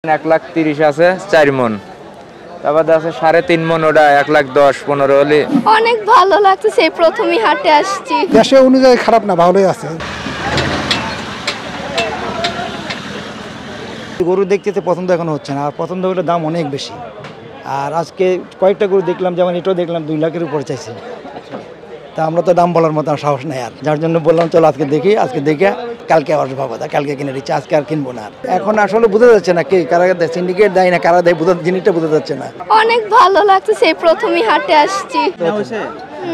1,30,000 আছে 4 মন, তারপর আছে 3.5 মন, ওটা 1,10,15 হলে। অনেক ভালো লাগছে, সেই প্রথমই হাটে আসছি। দেশে অনুযায়ী খারাপ না, ভালোই আছে। গরু দেখতে পছন্দ এখন হচ্ছে না, আর পছন্দ হলে দাম অনেক বেশি। আর আজকে কয়েকটা গরু দেখলাম, যেমন এটাও দেখলাম 2 লাখের উপরে চাইছে। তা আমরা তো দাম বলার মতো সাহস নেই, আর যার জন্য বললাম চলো আজকে দেখি, আজকে দেখে কালকে আবার ভাবা দা, কালকে কিনে দিচ্ছি, আজকে আর কিনবো না। এখন আসলে বোঝা যাচ্ছে না কে কারা দেয়, সিন্ডিকেট দেয় না কারা দেয়, জিনিসটা বোঝা যাচ্ছে না। অনেক ভালো লাগছে, সেই প্রথমই হাটে আসছি।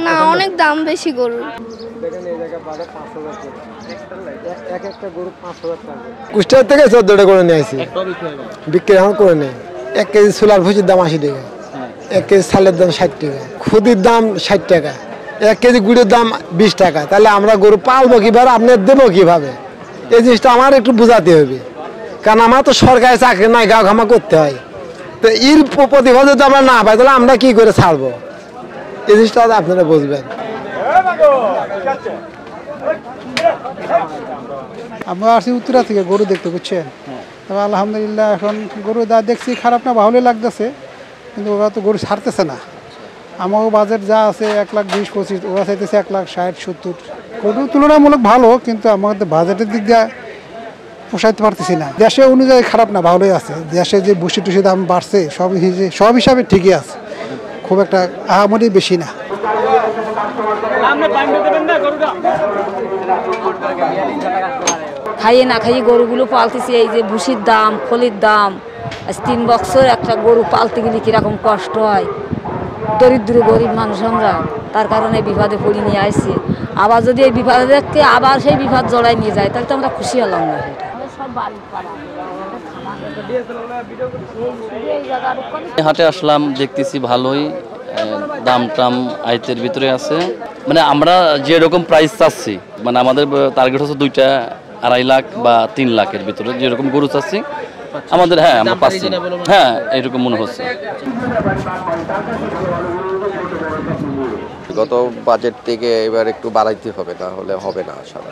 না, অনেক দাম বেশি গরু। কুষ্টিয়া থেকে 14টা করে নিয়ে আসি, বিক্রি এখন করে নেই। 1 কেজি ছোলার ভুষির দাম 80 টাকা, 1 কেজি চালের দাম 60 টাকা, খুদির দাম 60 টাকা, 1 কেজি গুড়ের দাম 20 টাকা। তাহলে আমরা গরু পালবো কিভাবে, আপনার দেবো কিভাবে? এই জিনিসটা আমার একটু বোঝাতে হবে, কারণ আমার তো সরকারি চাকরি নাই, গা ঘামা করতে হয়। তো এর প্রতিভা যদি আমরা না পাই, তাহলে আমরা কি করে ছাড়বো? এই জিনিসটা আপনারা বুঝবেন। আমরা আসছি উত্তরা থেকে গরু দেখতে, বুঝছেন? তবে আলহামদুলিল্লাহ এখন গরু যা দেখছি খারাপ না, ভালোই লাগতেছে, কিন্তু ওরা তো গরু ছাড়তেছে না। আমারও বাজেট যা আছে 1,20,25, ওরা চাইতেছে 1,60,70। গরু তুলনামূলক ভালো, কিন্তু আমাদের বাজেটের দিক দিয়ে পোষাইতে পারতেছি না। দেশে অনুযায়ী খারাপ না, ভালোই আছে। দেশে যে ভুসি টুসি দাম বাড়ছে, সব হিসাবে ঠিকই আছে, খুব একটা আহামরি বেশি না। খাইয়ে না খাইয়ে গরুগুলো পালতেছি, এই যে ভুসির দাম, ফলির দাম। আজ 3 বছর একটা গরু পালতে গেলে কিরকম কষ্ট হয়, দরিদ্র গরিব মানুষ আমরা, তার কারণে বিপদে পড়ি নিয়ে আসছি। আবার যদি এই বিপদে দেখতে আবার সেই বিপদ জড়াই নিয়ে যায়, তাহলে তো আমরা খুশি হলাম না। হাটে আসলাম, দেখতেছি ভালোই দাম টাম আয়তের ভিতরে আছে। মানে আমরা যেরকম প্রাইস চাচ্ছি, মানে আমাদের টার্গেট হচ্ছে 2টা 2.5 লাখ বা 3 লাখের ভিতরে যেরকম গরু চাচ্ছি আমাদের, হ্যাঁ আমরা পাচ্ছি, হ্যাঁ এরকম মনে হচ্ছে। গত বাজেট থেকে এবার একটু বাড়াইতে হবে, না হলে হবে না আসলে।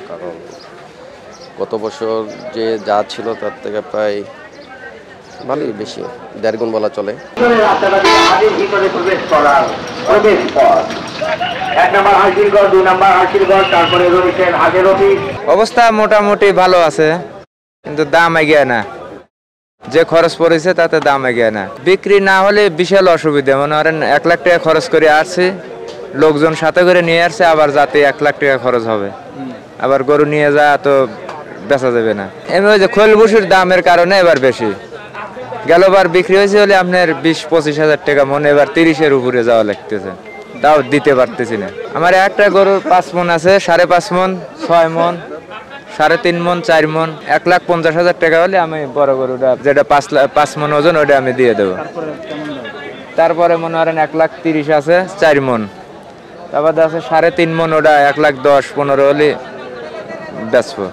কারণ গত বছর যে যা ছিল তার থেকে প্রায় ভালোই বেশি, 1.5 গুণ বলা চলে। অবস্থা মোটামুটি ভালো আছে, কিন্তু দাম এগিয়ে না, যে খরচ পড়েছে তাতে দাম এগিয়ে না। বিক্রি না হলে বিশাল অসুবিধা। মনে করেন 1 লাখ টাকা খরচ করে আসছে, লোকজন সাথে করে নিয়ে আসছে, আবার যাতে 1 লাখ টাকা খরচ হবে, আবার গরু নিয়ে যা তো বেচা যাবে না। এমনি ওই যে খোল ভুষির দামের কারণে এবার বেশি। গেলবার বিক্রি হয়েছে হলে আপনার 20-25 হাজার টাকা মন, এবার 30-এর উপরে যাওয়া লাগতেছে, তাও দিতে পারতেছি না। আমার একটা গরুর 5 মন আছে, 5.5 মন, 6 মন, 3.5 মন, 4 মন, 1,50,000 টাকা হলে আমি বড় গরুটা যেটা 5 মন ওজন, ওটা আমি দিয়ে দেবো। তারপরে মনে করেন 1,30,000 আছে 4 মন, তারপর আছে 3.5 মন, ওটা 1,10,15 হলে বেচবো।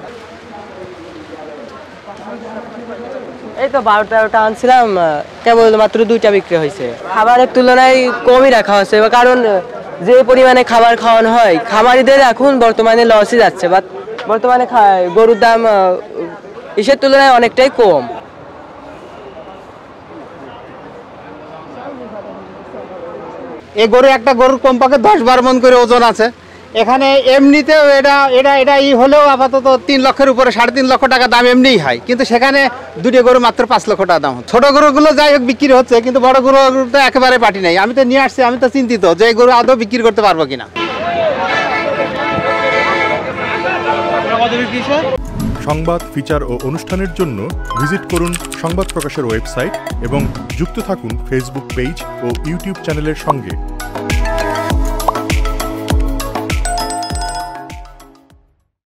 এই তো 12-13টা আনছিলাম, কেবল মাত্র 2টা বিক্রি হয়েছে। খাবারের তুলনায় কমই রাখা হয়েছে, কারণ যে পরিমাণে খাবার খাওয়ানো হয়, খামারিদের এখন বর্তমানে লসই যাচ্ছে। বাট বর্তমানে গরুর দাম ইসের তুলনায় অনেকটাই কম। এই গরু একটা গরুর কমপক্ষে 10-12 মন করে ওজন আছে। এখানে এমনিতেও এটা হলেও আপাতত 3 লক্ষের উপরে, 3.5 লক্ষ টাকা দাম এমনিই হয়, কিন্তু সেখানে 2টা গরু মাত্র 5 লক্ষ টাকা দাম। ছোট গরুগুলো যাই হোক বিক্রি হচ্ছে, কিন্তু বড় গরুগুলো তো একেবারে পাটি নাই। আমি তো নিয়ে আসছি, আমি তো চিন্তিত যে এই গরু আদৌ বিক্রি করতে পারবো কিনা। সংবাদ, ফিচার ও অনুষ্ঠানের জন্য ভিজিট করুন সংবাদ প্রকাশের ওয়েবসাইট এবং যুক্ত থাকুন ফেসবুক পেজ ও ইউটিউব চ্যানেলের সঙ্গে।